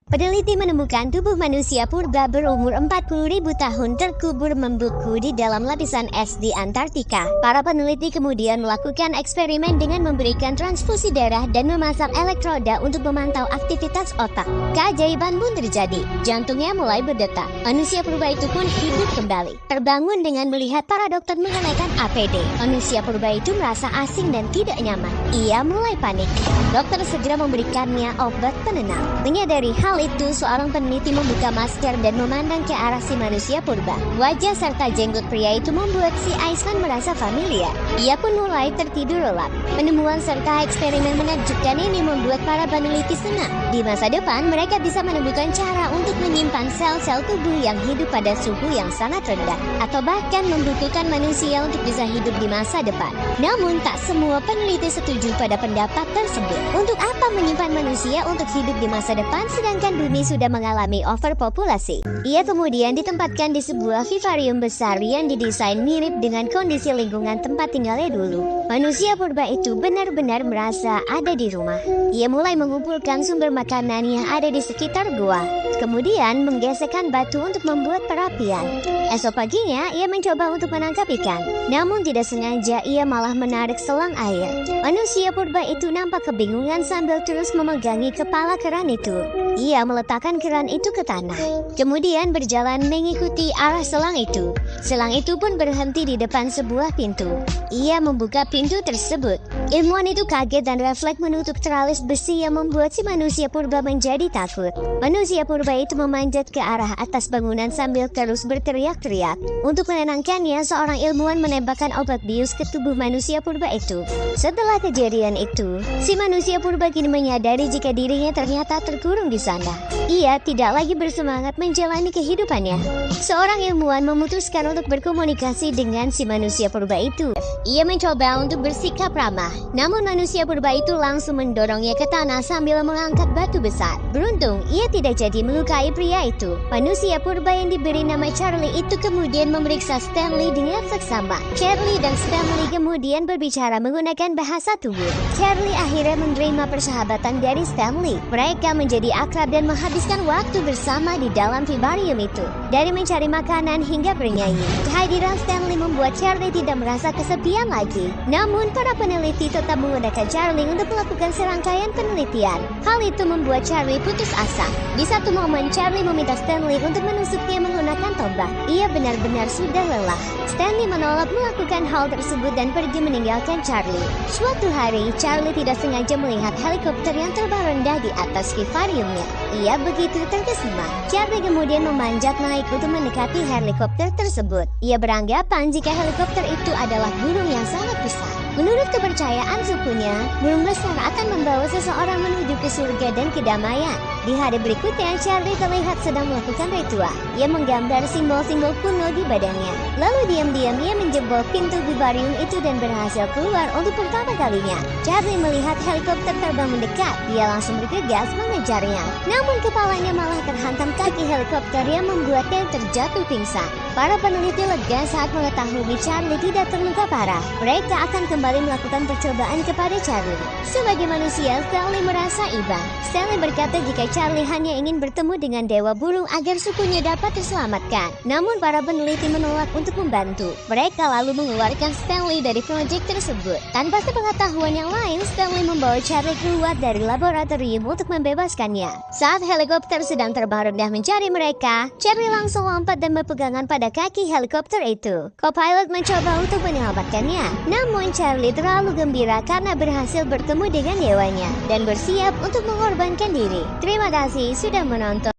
Peneliti menemukan tubuh manusia purba berumur 40.000 tahun terkubur membeku di dalam lapisan es di Antartika. Para peneliti kemudian melakukan eksperimen dengan memberikan transfusi darah dan memasang elektroda untuk memantau aktivitas otak. Keajaiban pun terjadi. Jantungnya mulai berdetak. Manusia purba itu pun hidup kembali. Terbangun dengan melihat para dokter mengenakan APD. Manusia purba itu merasa asing dan tidak nyaman. Ia mulai panik. Dokter segera memberikannya obat penenang. Menyadari hal itu, seorang peneliti membuka masker dan memandang ke arah si manusia purba. Wajah serta jenggot pria itu membuat si Iceman merasa familiar. Ia pun mulai tertidur lelap. Penemuan serta eksperimen menakjubkan ini membuat para peneliti senang. Di masa depan, mereka bisa menemukan cara untuk menyimpan sel-sel tubuh yang hidup pada suhu yang sangat rendah, atau bahkan membutuhkan manusia untuk bisa hidup di masa depan. Namun, tak semua peneliti setuju pada pendapat tersebut. Untuk apa menyimpan manusia untuk hidup di masa depan sedangkan bumi sudah mengalami overpopulasi? Ia kemudian ditempatkan di sebuah vivarium besar yang didesain mirip dengan kondisi lingkungan tempat tinggalnya dulu. Manusia purba itu benar-benar merasa ada di rumah. Ia mulai mengumpulkan sumber makanan yang ada di sekitar gua, kemudian menggesekkan batu untuk membuat perapian. Esok paginya, ia mencoba untuk menangkap ikan. Namun tidak sengaja, ia malah menarik selang air. Manusia purba itu nampak kebingungan sambil terus memegangi kepala keran itu. Ia meletakkan keran itu ke tanah, kemudian berjalan mengikuti arah selang itu. Selang itu pun berhenti di depan sebuah pintu. Ia membuka pintu tersebut. Ilmuwan itu kaget dan refleks menutup teralis besi yang membuat si manusia purba menjadi takut. Manusia purba itu memanjat ke arah atas bangunan sambil terus berteriak-teriak. Untuk menenangkannya, seorang ilmuwan menembakkan obat bius ke tubuh manusia purba itu. Setelah kejadian itu, si manusia purba kini menyadari jika dirinya ternyata terkurung di sana. Ia tidak lagi bersemangat menjalani kehidupannya. Seorang ilmuwan memutuskan untuk berkomunikasi dengan si manusia purba itu. Ia mencoba untuk bersikap ramah, namun manusia purba itu langsung mendorongnya ke tanah sambil mengangkat batu besar. Beruntung, ia tidak jadi melukai pria itu. Manusia purba yang diberi nama Charlie itu kemudian memeriksa Stanley dengan seksama. Charlie dan Stanley kemudian berbicara menggunakan bahasa tubuh. Charlie akhirnya menerima persahabatan dari Stanley. Mereka menjadi akrab dan menghabiskan waktu bersama di dalam vivarium itu. Dari mencari makanan hingga bernyanyi. Kehadiran Stanley membuat Charlie tidak merasa kesepian lagi. Namun, para peneliti tetap menggunakan Charlie untuk melakukan serangkaian penelitian. Hal itu membuat Charlie putus asa. Di satu momen, Charlie meminta Stanley untuk menusuknya menggunakan tombak. Ia benar-benar sudah lelah. Stanley menolak melakukan hal tersebut dan pergi meninggalkan Charlie. Suatu hari, Charlie tidak sengaja melihat helikopter yang terbang rendah di atas vivariumnya. Ia begitu terkesima. Charlie kemudian memanjat naik untuk mendekati helikopter tersebut. Ia beranggapan jika helikopter itu adalah burung yang sangat besar. Menurut kepercayaan sukunya, burung besar akan membawa seseorang menuju ke surga dan kedamaian. Di hari berikutnya, Charlie terlihat sedang melakukan ritual. Ia menggambar simbol-simbol kuno di badannya. Lalu diam-diam ia menjebol pintu vivarium itu dan berhasil keluar untuk pertama kalinya. Charlie melihat helikopter terbang mendekat. Dia langsung bergegas mengejarnya. Namun kepalanya malah terhantam kaki helikopter yang membuatnya terjatuh pingsan. Para peneliti lega saat mengetahui Charlie tidak terluka parah. Mereka akan kembali melakukan percobaan kepada Charlie. Sebagai manusia, Stanley merasa iba. Stanley berkata jika Charlie hanya ingin bertemu dengan dewa burung agar sukunya dapat terselamatkan. Namun para peneliti menolak untuk membantu. Mereka lalu mengeluarkan Stanley dari proyek tersebut. Tanpa sepengetahuan yang lain, Stanley membawa Charlie keluar dari laboratorium untuk membebaskannya. Saat helikopter sedang terbang rendah mencari mereka, Charlie langsung lompat dan berpegangan pada kaki helikopter itu. Co-pilot mencoba untuk menyelamatkannya. Namun Charlie terlalu gembira karena berhasil bertemu dengan dewanya dan bersiap untuk mengorbankan diri. Terima kasih sudah menonton.